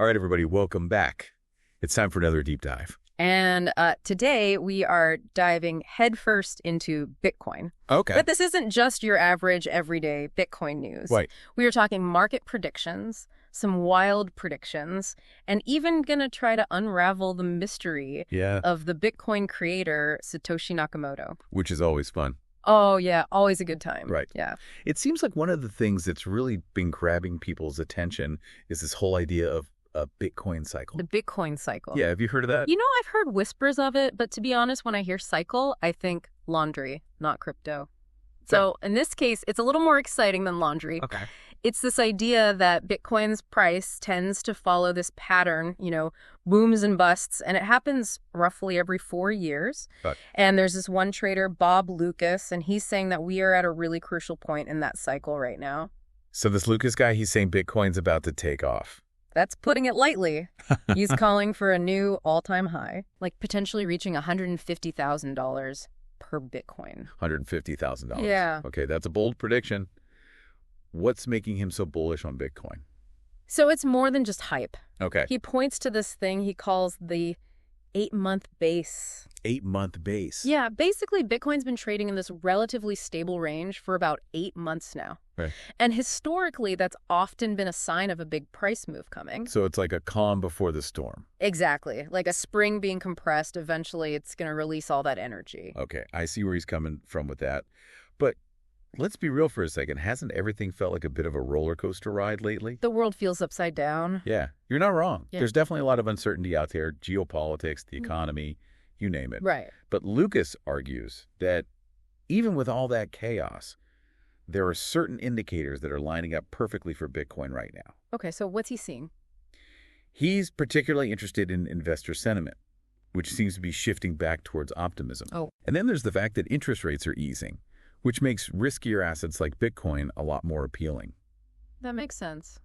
All right, everybody, welcome back. It's time for another deep dive. And today we are diving headfirst into Bitcoin. Okay. But this isn't just your average everyday Bitcoin news. Right. We are talking market predictions, some wild predictions, and even going to try to unravel the mystery of the Bitcoin creator, Satoshi Nakamoto. Which is always fun. Oh, yeah. Always a good time. Right. Yeah. It seems like one of the things that's really been grabbing people's attention is this whole idea of a Bitcoin cycle. The Bitcoin cycle. Yeah, have you heard of that? You know, I've heard whispers of it, but to be honest, when I hear cycle, I think laundry, not crypto. So in this case, it's a little more exciting than laundry. Okay. It's this idea that Bitcoin's price tends to follow this pattern, booms and busts, and it happens roughly every 4 years. Right. And there's this one trader, Bob Loukas, and he's saying that we are at a really crucial point in that cycle right now. So this Lucas guy, he's saying Bitcoin's about to take off. That's putting it lightly. He's calling for a new all-time high, like potentially reaching $150,000 per Bitcoin. $150,000. Yeah. Okay, that's a bold prediction. What's making him so bullish on Bitcoin? So it's more than just hype. Okay. He points to this thing he calls the 8-month base. 8-month base. Yeah, basically Bitcoin's been trading in this relatively stable range for about 8 months now. Right. And historically, that's often been a sign of a big price move coming. So it's like a calm before the storm. Exactly. Like a spring being compressed, eventually it's going to release all that energy. Okay, I see where he's coming from with that. But let's be real for a second. Hasn't everything felt like a bit of a roller coaster ride lately? The world feels upside down. Yeah, you're not wrong. Yeah. There's definitely a lot of uncertainty out there, geopolitics, the economy, you name it. Right. But Lucas argues that even with all that chaos, there are certain indicators that are lining up perfectly for Bitcoin right now. Okay, so what's he seeing? He's particularly interested in investor sentiment, which seems to be shifting back towards optimism. Oh. And then there's the fact that interest rates are easing, which makes riskier assets like Bitcoin a lot more appealing. That makes sense.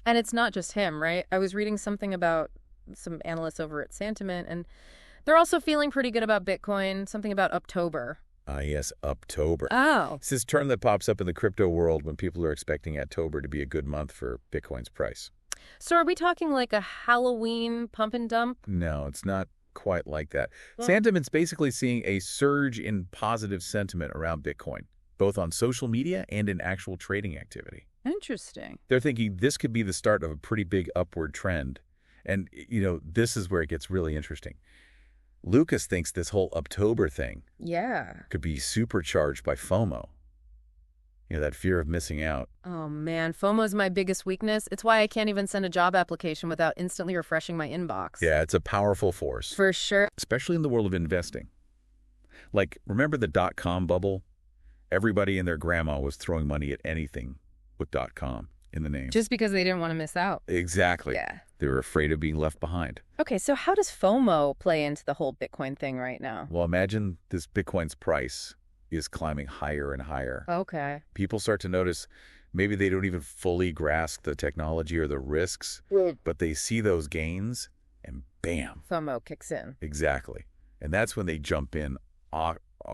And it's not just him, right? I was reading something about some analysts over at Sentiment, and they're also feeling pretty good about Bitcoin, something about October. Yes, October. Oh. It's this term that pops up in the crypto world when people are expecting October to be a good month for Bitcoin's price. So are we talking like a Halloween pump and dump? No, it's not quite like that. Well- Sentiment's basically seeing a surge in positive sentiment around Bitcoin, both on social media and in actual trading activity. Interesting. They're thinking this could be the start of a pretty big upward trend. And, this is where it gets really interesting. Lucas thinks this whole October thing Yeah. could be supercharged by FOMO. That fear of missing out. Oh, man. FOMO is my biggest weakness. It's why I can't even send a job application without instantly refreshing my inbox. Yeah, it's a powerful force, For sure. especially in the world of investing. Like, remember the .com bubble? Everybody and their grandma was throwing money at anything with .com in the name. Just because they didn't want to miss out. Exactly. Yeah. They were afraid of being left behind. Okay, so how does FOMO play into the whole Bitcoin thing right now? Well, imagine this Bitcoin's price is climbing higher and higher. Okay. People start to notice maybe they don't even fully grasp the technology or the risks, but they see those gains and bam. FOMO kicks in. Exactly. And that's when they jump in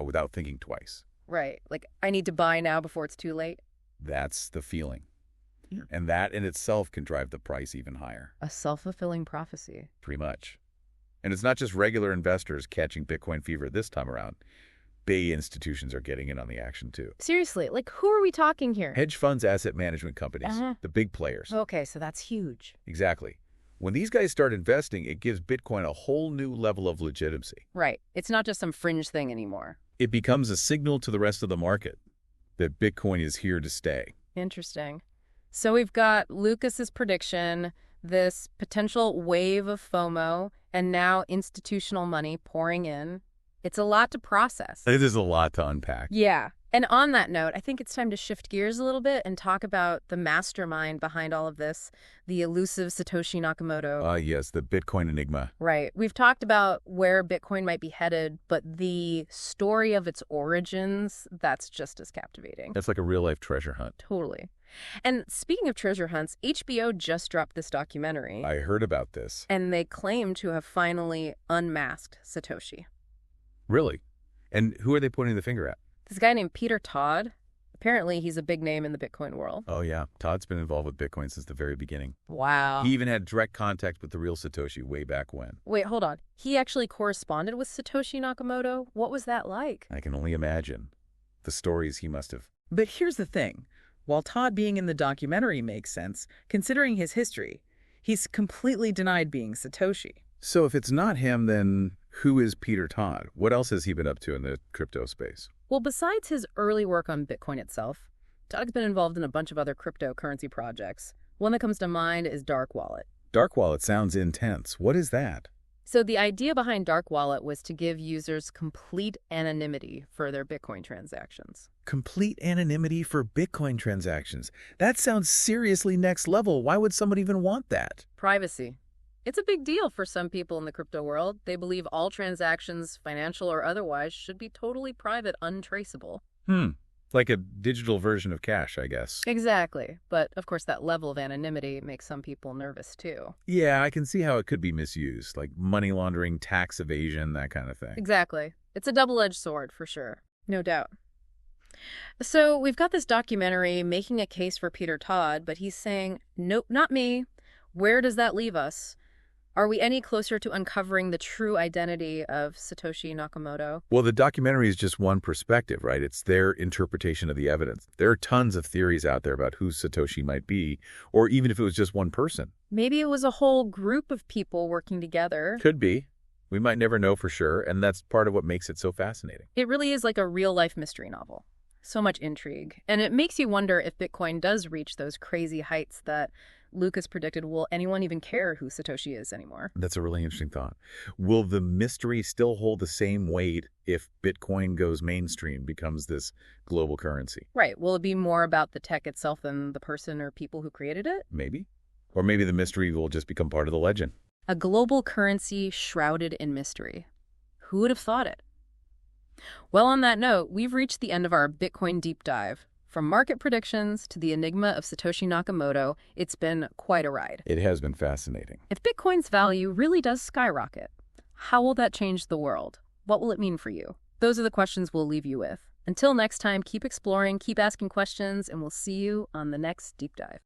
without thinking twice. Right. Like, I need to buy now before it's too late. That's the feeling. Yeah. And that in itself can drive the price even higher. A self-fulfilling prophecy. Pretty much. And it's not just regular investors catching Bitcoin fever this time around. Big institutions are getting in on the action too. Seriously, like, who are we talking here? Hedge funds, asset management companies, the big players. Okay, so that's huge. Exactly. When these guys start investing, it gives Bitcoin a whole new level of legitimacy. Right. It's not just some fringe thing anymore. It becomes a signal to the rest of the market that Bitcoin is here to stay. Interesting. So we've got Lucas's prediction, this potential wave of FOMO, and now institutional money pouring in. It's a lot to process. It is a lot to unpack. Yeah. And on that note, I think it's time to shift gears a little bit and talk about the mastermind behind all of this, the elusive Satoshi Nakamoto. Yes, the Bitcoin enigma. Right. We've talked about where Bitcoin might be headed, but the story of its origins, that's just as captivating. That's like a real-life treasure hunt. Totally. And speaking of treasure hunts, HBO just dropped this documentary. I heard about this. And they claim to have finally unmasked Satoshi. Really? And who are they pointing the finger at? This guy named Peter Todd. Apparently, he's a big name in the Bitcoin world. Oh, yeah. Todd's been involved with Bitcoin since the very beginning. Wow. He even had direct contact with the real Satoshi way back when. Wait, hold on. He actually corresponded with Satoshi Nakamoto? What was that like? I can only imagine the stories he must have. But here's the thing. While Todd being in the documentary makes sense, considering his history, he's completely denied being Satoshi. So if it's not him, then who is Peter Todd? What else has he been up to in the crypto space? Well, besides his early work on Bitcoin itself, Todd's been involved in a bunch of other cryptocurrency projects. One that comes to mind is Dark Wallet. Dark Wallet sounds intense. What is that? So the idea behind Dark Wallet was to give users complete anonymity for their Bitcoin transactions. Complete anonymity for Bitcoin transactions. That sounds seriously next level. Why would someone even want that? Privacy. It's a big deal for some people in the crypto world. They believe all transactions, financial or otherwise, should be totally private, untraceable. Like a digital version of cash, I guess. Exactly. But, of course, that level of anonymity makes some people nervous, too. Yeah, I can see how it could be misused, like money laundering, tax evasion, that kind of thing. Exactly. It's a double-edged sword, for sure. No doubt. So we've got this documentary making a case for Peter Todd, but he's saying, nope, not me. Where does that leave us? Are we any closer to uncovering the true identity of Satoshi Nakamoto? Well, the documentary is just one perspective, right? It's their interpretation of the evidence. There are tons of theories out there about who Satoshi might be, or even if it was just one person. Maybe it was a whole group of people working together. Could be. We might never know for sure, and that's part of what makes it so fascinating. It really is like a real-life mystery novel. So much intrigue. And it makes you wonder if Bitcoin does reach those crazy heights that Loukas predicted. Will anyone even care who Satoshi is anymore? That's a really interesting thought. Will the mystery still hold the same weight if Bitcoin goes mainstream, becomes this global currency? Right. Will it be more about the tech itself than the person or people who created it? Maybe. Or maybe the mystery will just become part of the legend. A global currency shrouded in mystery. Who would have thought it? Well, on that note, we've reached the end of our Bitcoin deep dive. From market predictions to the enigma of Satoshi Nakamoto, it's been quite a ride. It has been fascinating. If Bitcoin's value really does skyrocket, how will that change the world? What will it mean for you? Those are the questions we'll leave you with. Until next time, keep exploring, keep asking questions, and we'll see you on the next deep dive.